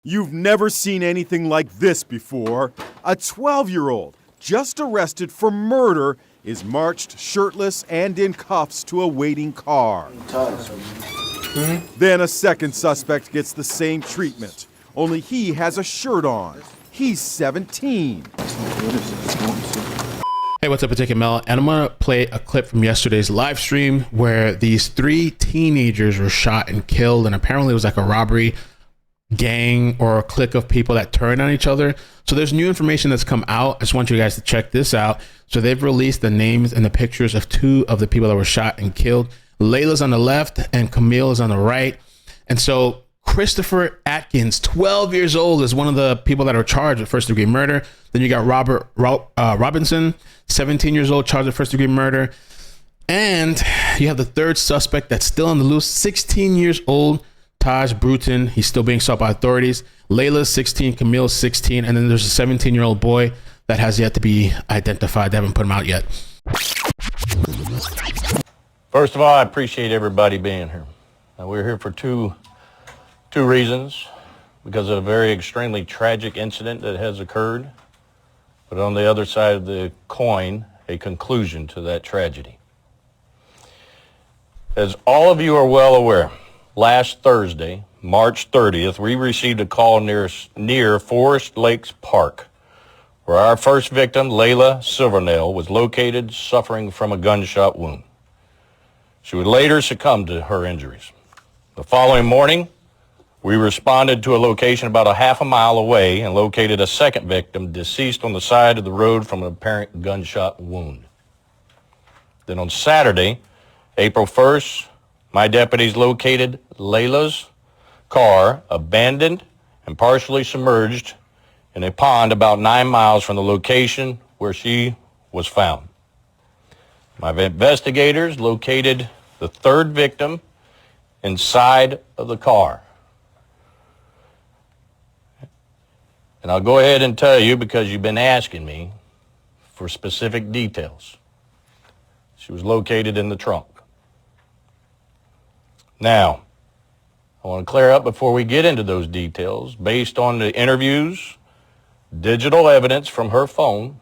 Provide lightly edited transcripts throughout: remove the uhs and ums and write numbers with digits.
You've never seen anything like this before. A 12-year-old, just arrested for murder, is marched shirtless and in cuffs to a waiting car. Then a second suspect gets the same treatment, only he has a shirt on. He's 17. Hey, what's up, iCkEdMeL? And I'm going to play a clip from yesterday's live stream where these 3 teenagers were shot and killed, and apparently it was like a robbery gang or a clique of people that turned on each other. So there's new information that's come out. I just want you guys to check this out. So they've released the names and the pictures of 2 of the people that were shot and killed. Layla's on the left and Camille is on the right. And so Christopher Atkins, 12 years old, is one of the people that are charged with first-degree murder. Then you got Robert Robinson, 17 years old, charged with first-degree murder. And you have the third suspect that's still on the loose, 16 years old, Tahj Brewton. He's still being sought by authorities. Layla's 16, Camille's 16, and then there's a 17-year-old boy that has yet to be identified. They haven't put him out yet. First of all, I appreciate everybody being here. Now, we're here for two reasons. Because of a very extremely tragic incident that has occurred, but on the other side of the coin, a conclusion to that tragedy. As all of you are well aware, last Thursday, March 30th, we received a call near Forest Lakes Park, where our first victim, Layla Silvernail, was located suffering from a gunshot wound. She would later succumb to her injuries. The following morning, we responded to a location about a half a mile away and located a second victim deceased on the side of the road from an apparent gunshot wound. Then on Saturday, April 1st, my deputies located Layla's car abandoned and partially submerged in a pond about 9 miles from the location where she was found. My investigators located the third victim inside of the car. And I'll go ahead and tell you, because you've been asking me for specific details. She was located in the trunk. Now, I want to clear up before we get into those details, based on the interviews, digital evidence from her phone,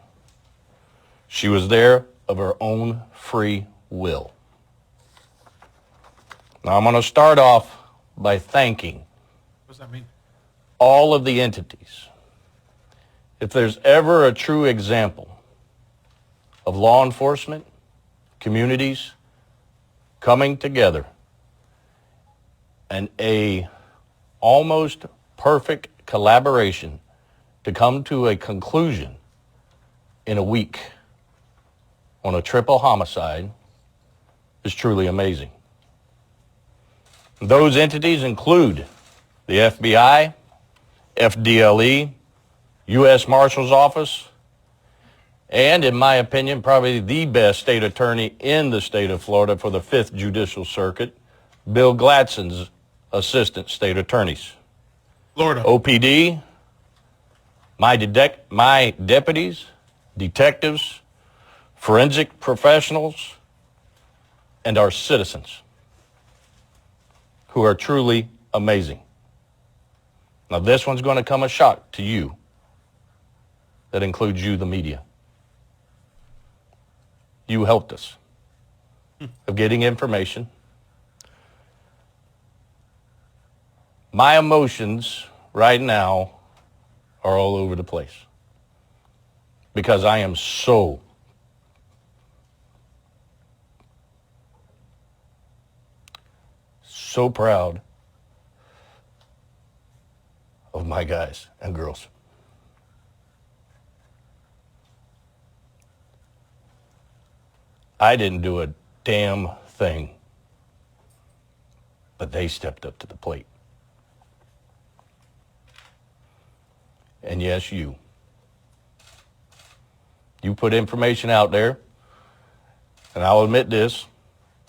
she was there of her own free will. Now, I'm going to start off by thanking What does that mean? all of the entities. If there's ever a true example of law enforcement, communities coming together and a almost perfect collaboration to come to a conclusion in a week on a triple homicide, is truly amazing. Those entities include the FBI, FDLE, U.S. Marshal's Office, and in my opinion, probably the best state attorney in the state of Florida for the 5th Judicial Circuit, Bill Gladson's assistant state attorneys. Florida. OPD, my deputies, detectives, forensic professionals, and our citizens, who are truly amazing. Now, this one's going to come a shock to you. That includes you, the media. You helped us of getting information. My emotions right now are all over the place because I am so proud of my guys and girls. I didn't do a damn thing, but they stepped up to the plate. And yes, you put information out there, and I'll admit this,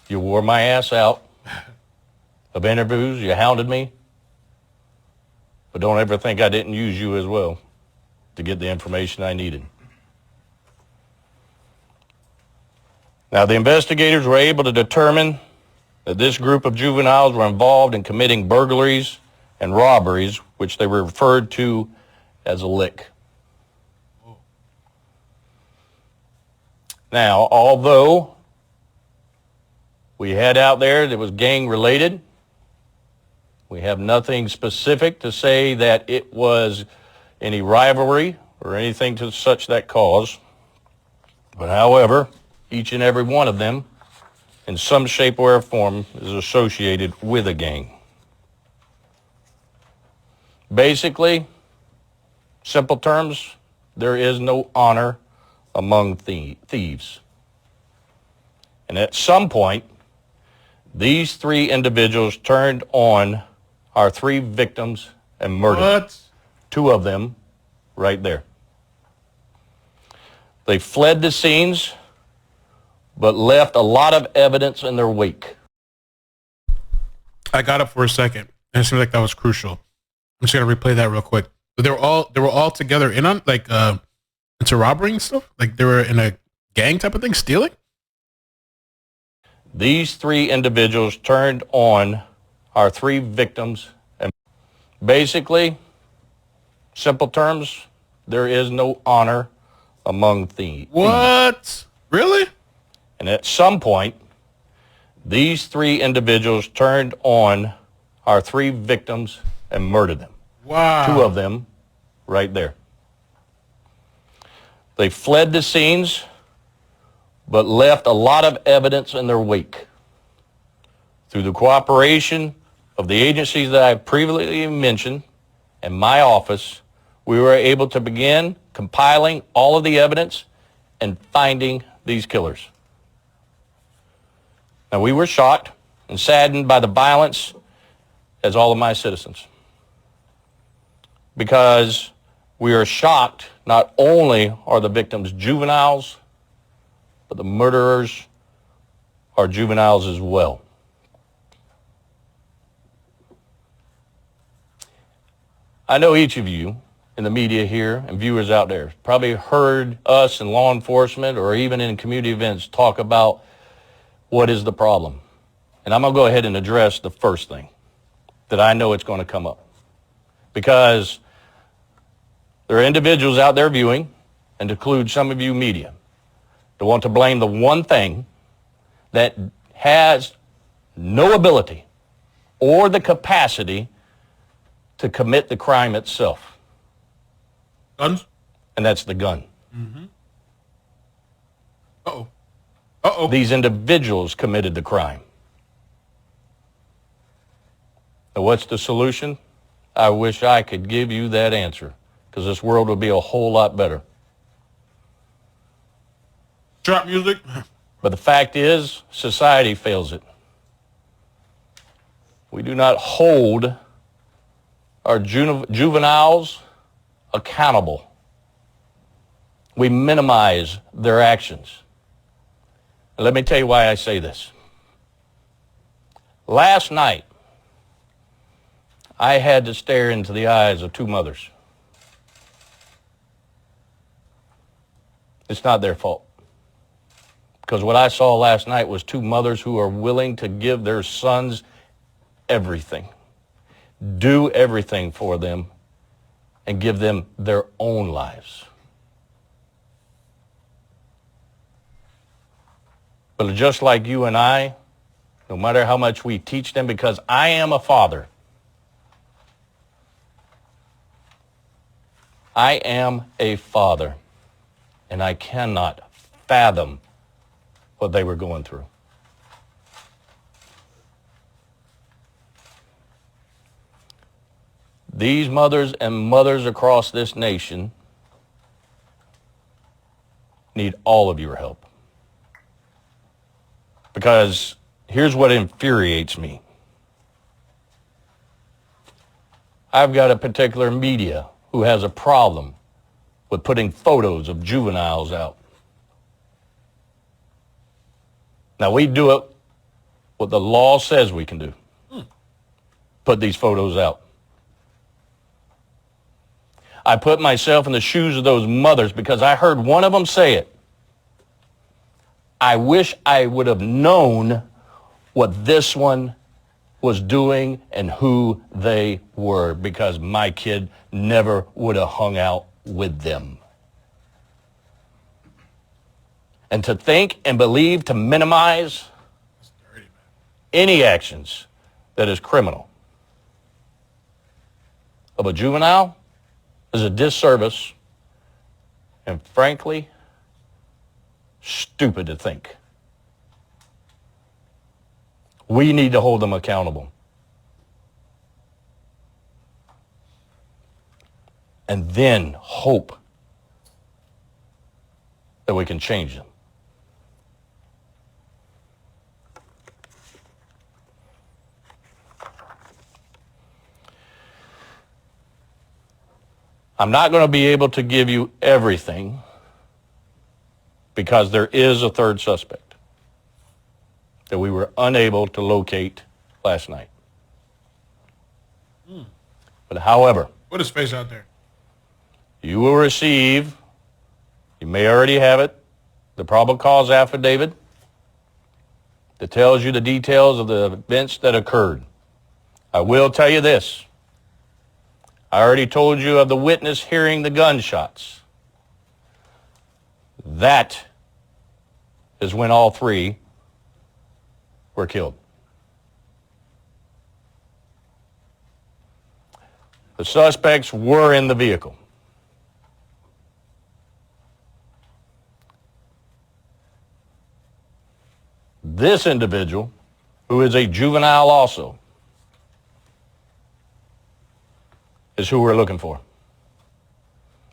you wore my ass out of interviews, you hounded me, but don't ever think I didn't use you as well to get the information I needed. Now, the investigators were able to determine that this group of juveniles were involved in committing burglaries and robberies, which they referred to as a lick. Now, although we had out there that was gang related, we have nothing specific to say that it was any rivalry or anything to such that cause. But however, each and every one of them, in some shape or form, is associated with a gang. Basically, simple terms, there is no honor among thieves. And at some point, these three individuals turned on our three victims and murdered them. Two of them right there. They fled the scenes, but left a lot of evidence in their wake. I got up for a second, and it seemed like that was crucial. I'm just gonna replay that real quick. But they were all together in on into robbery and stuff. Like they were in a gang type of thing, stealing. These three individuals turned on our three victims, and basically, simple terms, there is no honor among thieves. What? Really? And at some point, these three individuals turned on our three victims and murdered them. Wow. Two of them right there. They fled the scenes, but left a lot of evidence in their wake. Through the cooperation of the agencies that I previously mentioned and my office, we were able to begin compiling all of the evidence and finding these killers. Now, we were shocked and saddened by the violence, as all of my citizens, because we are shocked not only are the victims juveniles, but the murderers are juveniles as well. I know each of you in the media here and viewers out there probably heard us in law enforcement or even in community events talk about what is the problem. And I'm going to go ahead and address the first thing that I know it's going to come up. Because there are individuals out there viewing, and to include some of you media, that want to blame the one thing that has no ability or the capacity to commit the crime itself. Guns? And that's the gun. Mm-hmm. Uh-oh. Uh-oh. These individuals committed the crime. Now, what's the solution? I wish I could give you that answer, because this world would be a whole lot better. Trap music. But the fact is, society fails it. We do not hold our juveniles accountable. We minimize their actions. And let me tell you why I say this. Last night, I had to stare into the eyes of two mothers. It's not their fault. Because what I saw last night was two mothers who are willing to give their sons everything, do everything for them, and give them their own lives. But just like you and I, no matter how much we teach them, because I am a father, I am a father, and I cannot fathom what they were going through. These mothers and mothers across this nation need all of your help. Because here's what infuriates me. I've got a particular media who has a problem with putting photos of juveniles out. Now, we do it what the law says we can do. Put these photos out. I put myself in the shoes of those mothers because I heard one of them say it. I wish I would have known what this one was doing and who they were, because my kid never would have hung out with them. And to think and believe to minimize any actions that is criminal of a juvenile is a disservice and, frankly, stupid to think. We need to hold them accountable. And then hope that we can change them. I'm not going to be able to give you everything because there is a third suspect that we were unable to locate last night. But however, Put his face out there. you will receive, you may already have it, the probable cause affidavit that tells you the details of the events that occurred. I will tell you this. I already told you of the witness hearing the gunshots. That is when all three were killed. The suspects were in the vehicle. This individual, who is a juvenile also, is who we're looking for.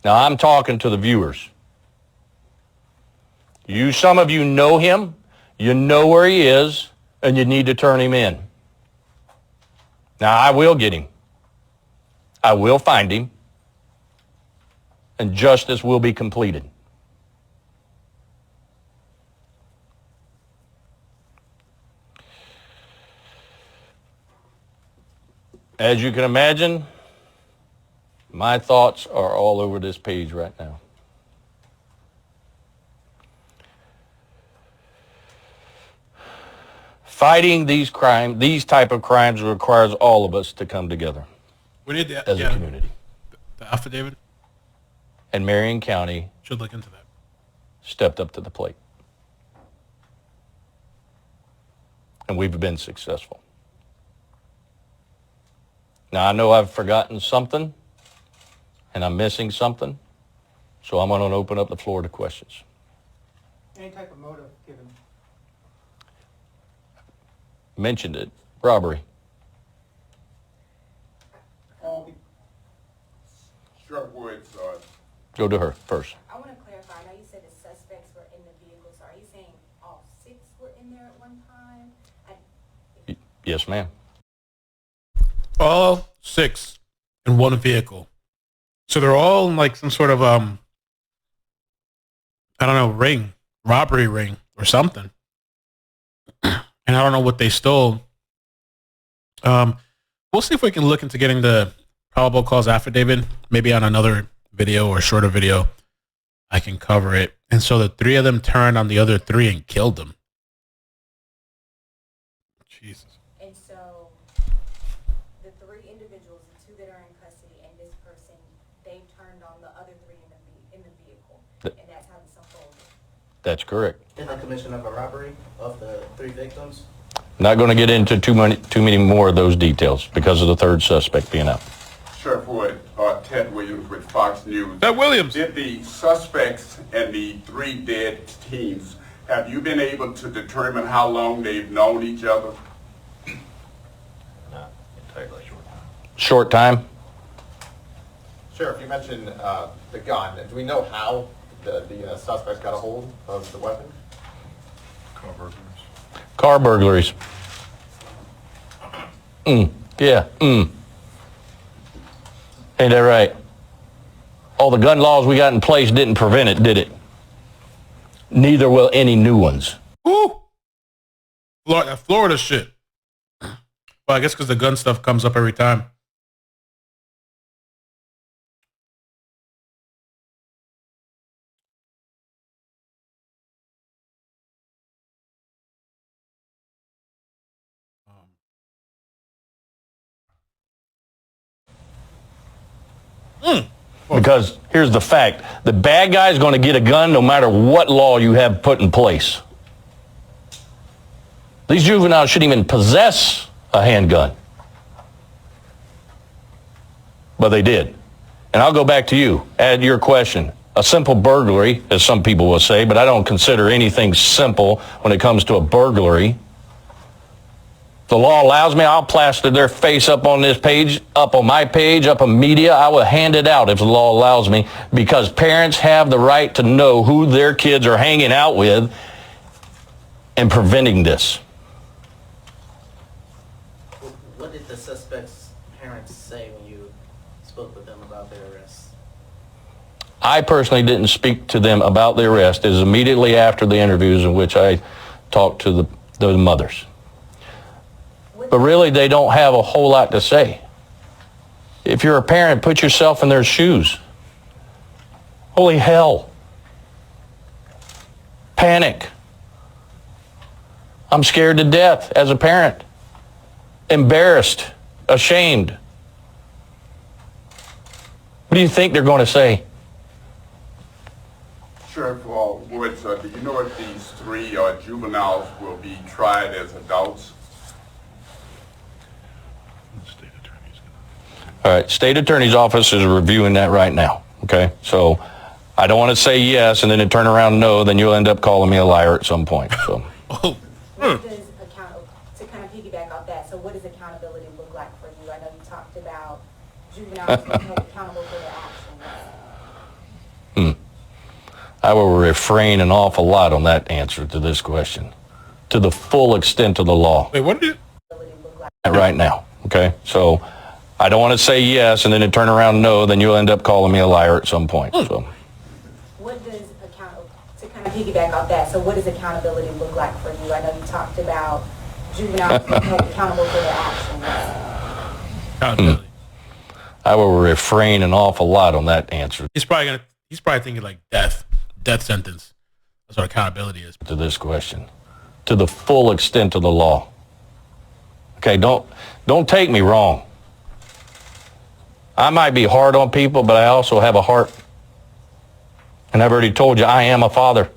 Now, I'm talking to the viewers. Some of you know him, you know where he is, and you need to turn him in. Now, I will get him. I will find him, and justice will be completed. As you can imagine, my thoughts are all over this page right now. Fighting these type of crimes requires all of us to come together We need the, as a community. the affidavit. And Marion County Should look into that. stepped up to the plate. And we've been successful. Now, I know I've forgotten something, and I'm missing something, so I'm going to open up the floor to questions. Any type of motive given? Mentioned it, robbery. Sheriff Woods, Go to her first. I want to clarify. I know you said the suspects were in the vehicle, so are you saying all 6 were in there at one time? Yes, ma'am. All 6 in one vehicle. So they're all in like some sort of I don't know, robbery ring or something. And I don't know what they stole. We'll see if we can look into getting the probable cause affidavit, maybe on another video or shorter video. I can cover it. And so the 3 of them turned on the other 3 and killed them. Jesus. And so the 3 individuals, the 2 that are in custody, and this person, they turned on the other 3 in the vehicle, and that's how this unfolded. That's correct. In the commission of a robbery of the 3 victims? Not going to get into too many more of those details because of the third suspect being out. Sheriff Wood, Ted Williams with Fox News. Ted Williams. Did the suspects and the 3 dead teens, have you been able to determine how long they've known each other? Not entirely short time. Short time? Sheriff, you mentioned the gun. Do we know how the suspects got a hold of the weapon? Car burglaries. Yeah. Ain't that right? All the gun laws we got in place didn't prevent it, did it? Neither will any new ones. Woo! Florida shit. Well, I guess because the gun stuff comes up every time. Because here's the fact. The bad guy is going to get a gun no matter what law you have put in place. These juveniles shouldn't even possess a handgun. But they did. And I'll go back to you. Add your question. A simple burglary, as some people will say, but I don't consider anything simple when it comes to a burglary. The law allows me, I'll plaster their face up on this page, up on my page, up on media. I will hand it out if the law allows me, because parents have the right to know who their kids are hanging out with and preventing this. What did the suspect's parents say when you spoke with them about their arrest? I personally didn't speak to them about the arrest. It was immediately after the interviews in which I talked to the mothers. But really, they don't have a whole lot to say. If you're a parent, put yourself in their shoes. Holy hell. Panic. I'm scared to death as a parent. Embarrassed. Ashamed. What do you think they're going to say? Sheriff Woods, do you know if these three juveniles will be tried as adults? All right, state attorney's office is reviewing that right now, okay? So I don't want to say yes and then turn around no, then you'll end up calling me a liar at some point, so. What does to kind of piggyback off that, so what does accountability look like for you? I know you talked about juveniles being held accountable for their actions. I will refrain an awful lot on that answer to this question, to the full extent of the law. Wait, what did it? Right now, okay? So I don't want to say yes and then turn around no, then you'll end up calling me a liar at some point, so. What does to kind of piggyback off that, so what does accountability look like for you? I know you talked about juveniles being held accountable for their actions. Accountability. I will refrain an awful lot on that answer He's probably thinking like death sentence. That's what accountability is. to this question, to the full extent of the law. Okay, don't take me wrong. I might be hard on people, but I also have a heart. And I've already told you, I am a father.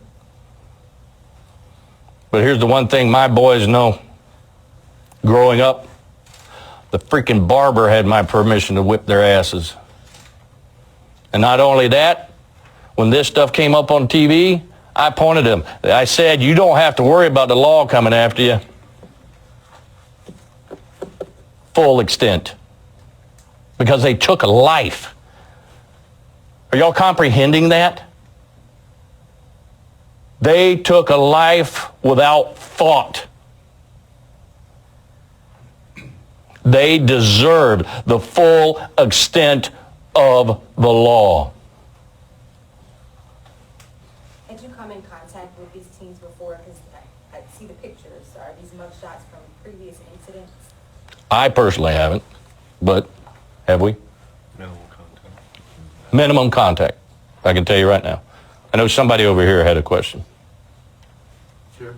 But here's the one thing my boys know. Growing up, the freaking barber had my permission to whip their asses. And not only that, when this stuff came up on TV, I pointed them. I said, you don't have to worry about the law coming after you. Full extent. Because they took a life. Are y'all comprehending that? They took a life without thought. They deserved the full extent of the law. Had you come in contact with these teens before? Because I see the pictures. Are these mugshots from previous incidents? I personally haven't, but have we? Minimum contact. Minimum contact. I can tell you right now. I know somebody over here had a question. Sure.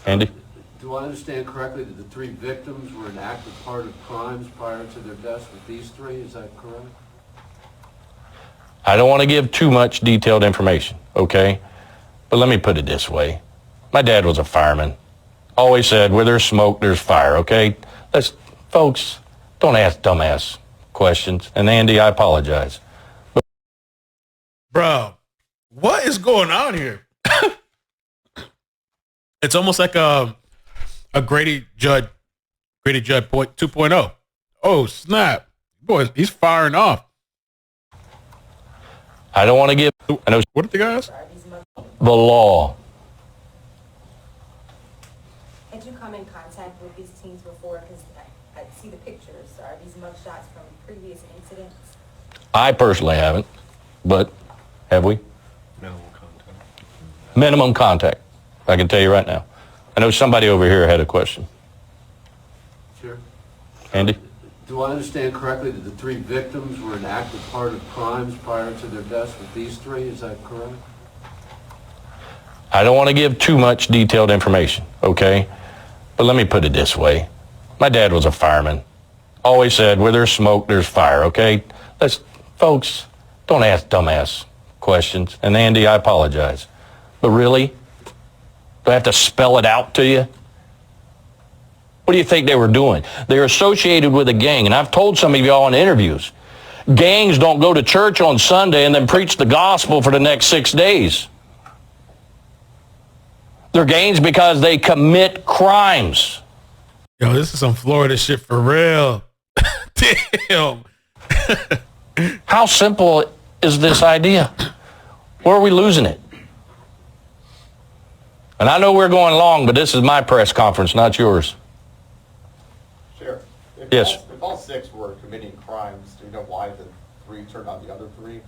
Andy? Do I understand correctly that the three victims were an active part of crimes prior to their deaths with these three? Is that correct? I don't want to give too much detailed information, okay? But let me put it this way. My dad was a fireman. Always said, where there's smoke, there's fire, okay? Folks, don't ask dumbass questions. And Andy, I apologize. Bro, what is going on here? It's almost like a Grady Judd 2.0. Oh, snap. Boy, he's firing off. I don't want to give... I know What did the guy ask? the law. Had you come in contact with these teens before? Because I see the pictures. Are these mugshots from previous incidents? I personally haven't, but have we? Minimal contact. Minimum contact. I can tell you right now. I know somebody over here had a question. Sure. Andy? Do I understand correctly that the three victims were an active part of crimes prior to their deaths with these three? Is that correct? I don't want to give too much detailed information, okay? But let me put it this way. My dad was a fireman. Always said, where there's smoke, there's fire, okay? Folks, don't ask dumbass questions. And Andy, I apologize. But really? Do I have to spell it out to you? What do you think they were doing? They're associated with a gang. And I've told some of y'all in interviews, gangs don't go to church on Sunday and then preach the gospel for the next 6 days. They're gangs because they commit crimes. Yo, this is some Florida shit for real. Damn. How simple is this idea? Where are we losing it? And I know we're going long, but this is my press conference, not yours. Sheriff, Yes. If all 6 were committing crimes, do you know why the 3 turned on the other 3?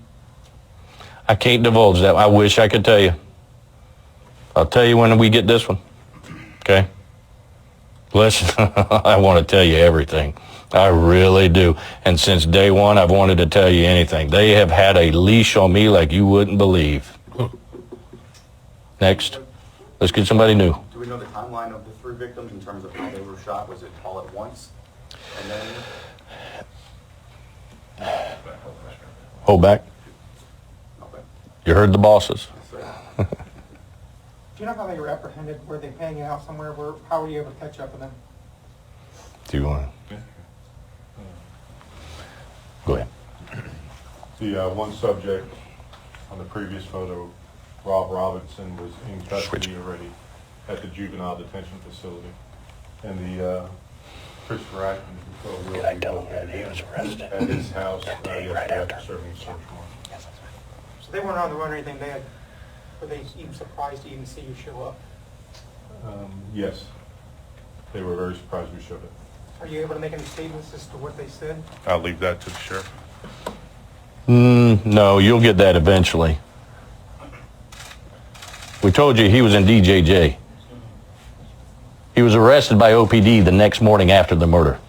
I can't divulge that. I wish I could tell you. I'll tell you when we get this one. Okay? Listen, I want to tell you everything. I really do. And since day one, I've wanted to tell you anything. They have had a leash on me like you wouldn't believe. Next. Let's get somebody new. Do we know the timeline of the 3 victims in terms of how they were shot? Was it all at once? And then? Hold back. Okay. You heard the bosses. Do you know how they were apprehended? Were they hanging out somewhere? How were you able to catch up with them? Do you want to? Go ahead. The one subject on the previous photo, Rob Robinson, was in custody already at the juvenile detention facility. And the Christopher Atkins, Did I tell him that he was arrested? At his house day right after. serving search warrant. So they weren't on the run or anything. Were they even surprised to even see you show up? Yes, they were very surprised we showed up. Are you able to make any statements as to what they said? I'll leave that to the sheriff. No, you'll get that eventually. We told you he was in DJJ. He was arrested by OPD the next morning after the murder.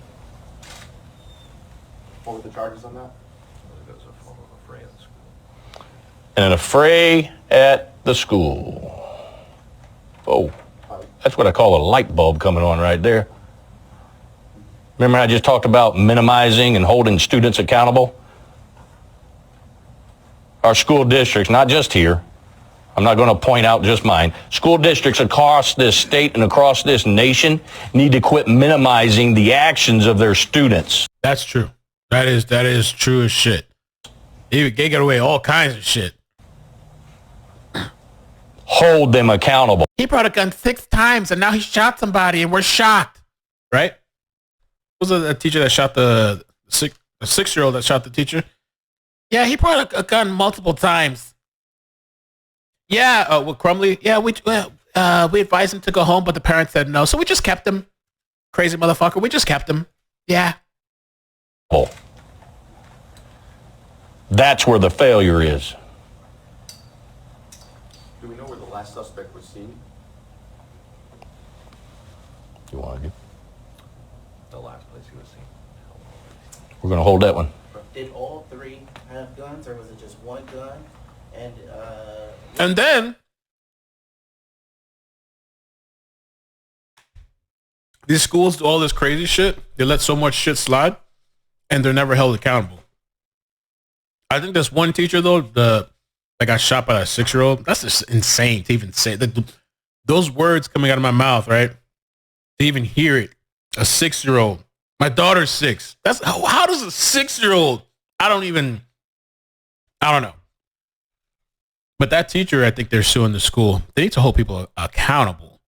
What were the charges on that? And an affray at the school. Oh, that's what I call a light bulb coming on right there. Remember I just talked about minimizing and holding students accountable? Our school districts, not just here, I'm not going to point out just mine, school districts across this state and across this nation need to quit minimizing the actions of their students. That's true. That is true as shit. They get away all kinds of shit. Hold them accountable. He brought a gun 6 times and now he shot somebody and we're shocked. Right? Was a teacher that shot the 6-year-old that shot the teacher? Yeah, he brought a gun multiple times. Yeah, with Crumley. Yeah, we advised him to go home, but the parents said no, so we just kept him. Crazy motherfucker. We just kept him. Yeah. Oh. That's where the failure is. Do we know where the last suspect was seen? You want to do? The last place he was seen. We're going to hold that one. Did all 3 have guns, or was it just one gun? And then these schools do all this crazy shit. They let so much shit slide, and they're never held accountable. I think there's one teacher though that got shot by a 6-year-old. That's just insane to even say that. Those words coming out of my mouth, right? To even hear it, a 6-year-old. My daughter's 6. That's how does a 6-year-old? I don't know. But that teacher, I think they're suing the school. They need to hold people accountable.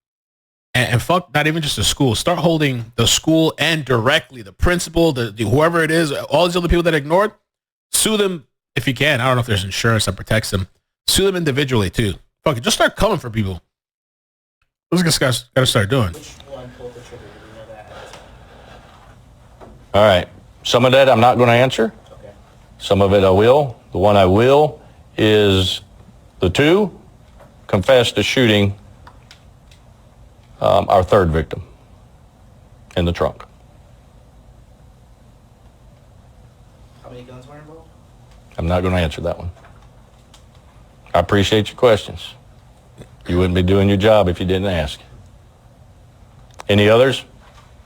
And fuck, not even just the school. Start holding the school and directly the principal, the whoever it is, all these other people that ignored. Sue them if you can. I don't know if there's insurance that protects them. Sue them individually too. Fuck it, just start coming for people. That's what guys got to start doing. Which one pulled the trigger? Do we know that? All right. Some of that I'm not going to answer. Okay. Some of it I will. The one I will is the 2 confessed to shooting our 3rd victim in the trunk. How many guns were involved? I'm not going to answer that one. I appreciate your questions. You wouldn't be doing your job if you didn't ask. Any others?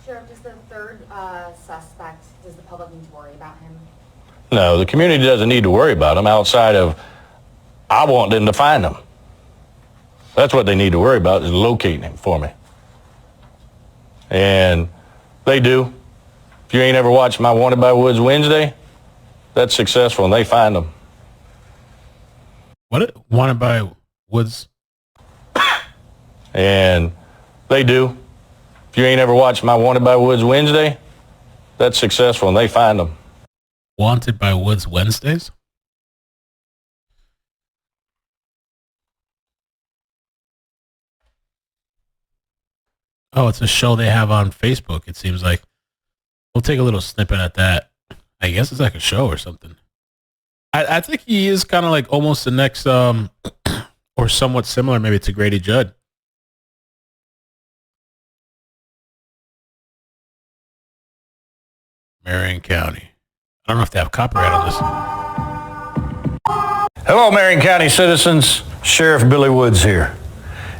Sheriff, does the 3rd suspect, does the public need to worry about him? No, the community doesn't need to worry about them outside of, I want them to find them. That's what they need to worry about, is locating him for me. And they do. If you ain't ever watched my Wanted by Woods Wednesday, that's successful, and they find them. What? Wanted by Woods? And they do. If you ain't ever watched my Wanted by Woods Wednesday, that's successful, and they find them. Wanted by Woods Wednesdays? Oh, it's a show they have on Facebook, it seems like. We'll take a little snippet at that. I guess it's like a show or something. I think he is kind of like almost the next, or somewhat similar maybe to Grady Judd. Marion County. I don't know if they have copyright on this. Hello, Marion County citizens. Sheriff Billy Woods here.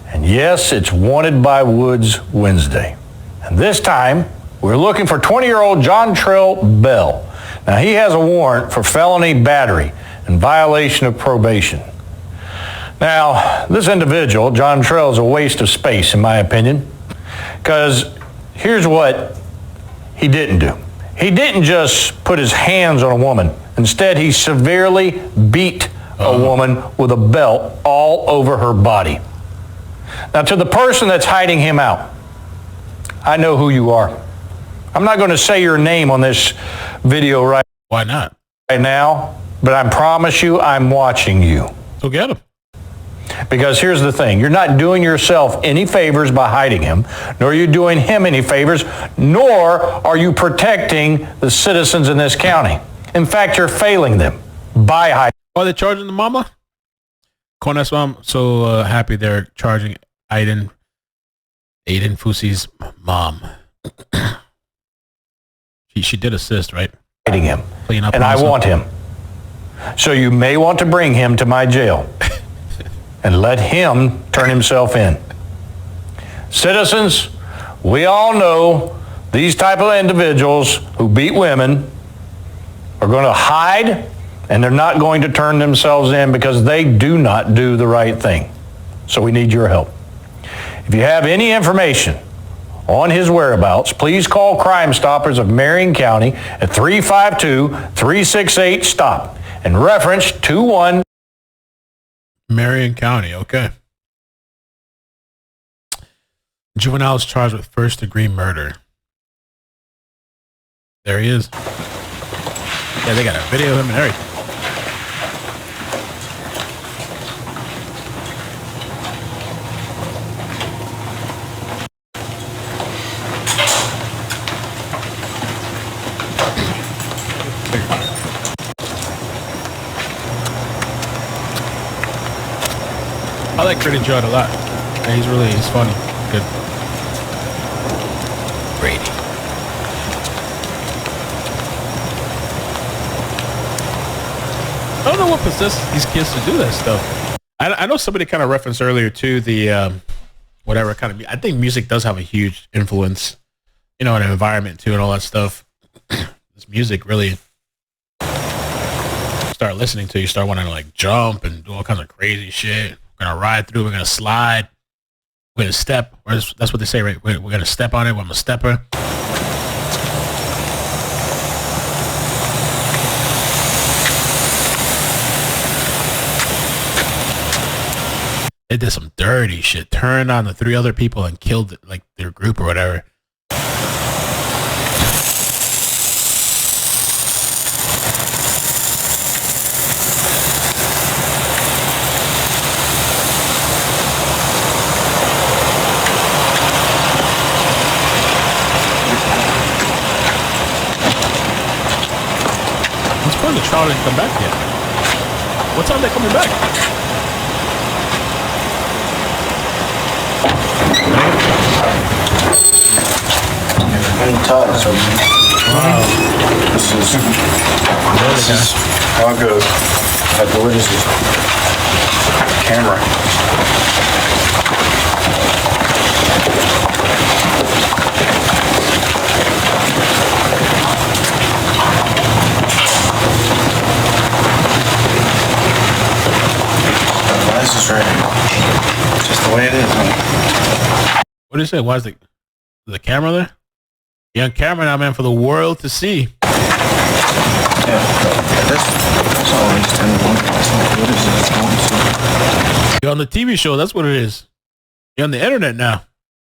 And yes, it's Wanted by Woods Wednesday. And this time, we're looking for 20-year-old John Trell Bell. Now, he has a warrant for felony battery and violation of probation. Now, this individual, John Trell, is a waste of space, in my opinion, because here's what he didn't do. He didn't just put his hands on a woman. Instead, he severely beat a woman with a belt all over her body. Now, to the person that's hiding him out, I know who you are. I'm not going to say your name on this video right now, but I promise you I'm watching you. So get him. Because here's the thing, you're not doing yourself any favors by hiding him, nor are you doing him any favors, nor are you protecting the citizens in this county. In fact, you're failing them by hiding. Oh, they're charging the mama? Con, that's why I'm so happy they're charging Aiden Fusi's mom. She did assist, right? Hiding him. And I want him. So you may want to bring him to my jail and let him turn himself in. Citizens, we all know these type of individuals who beat women are going to hide, and they're not going to turn themselves in because they do not do the right thing. So we need your help. If you have any information on his whereabouts, please call Crime Stoppers of Marion County at 352-368-STOP and reference 21. Marion County, okay. Juveniles charged with first-degree murder. There he is. Yeah, they got a video of him and everything. I like Grady Judd a lot. Yeah, he's funny. Good. Grady. I don't know what possesses these kids to do that stuff. I know somebody kind of referenced earlier too the whatever kind of. I think music does have a huge influence, in an environment too and all that stuff. This music really start listening to, you start wanting to like jump and do all kinds of crazy shit. We're gonna ride through. We're gonna slide. We're gonna step. That's what they say, right? We're gonna step on it. I'm a stepper. They did some dirty shit. Turned on the 3 other people and killed like their group or whatever. The trial didn't come back yet. What time are they coming back? Wow. This is how it goes. How gorgeous is camera. This is right. Just the way it is, man. What did you say? Why is the camera there? You're on camera now, man, for the world to see. Yeah, that's all I just tell me. That's not what it is. That's all I'm saying. You're on the TV show. That's what it is. You're on the internet now.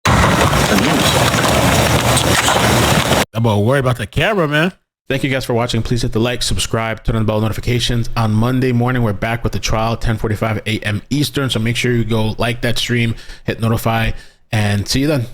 The news. I'm about to worry about the camera, man. Thank you guys for watching. Please hit the like, subscribe, turn on the bell notifications. On Monday morning, we're back with the trial, 10:45 a.m. Eastern. So make sure you go like that stream, hit notify, and see you then.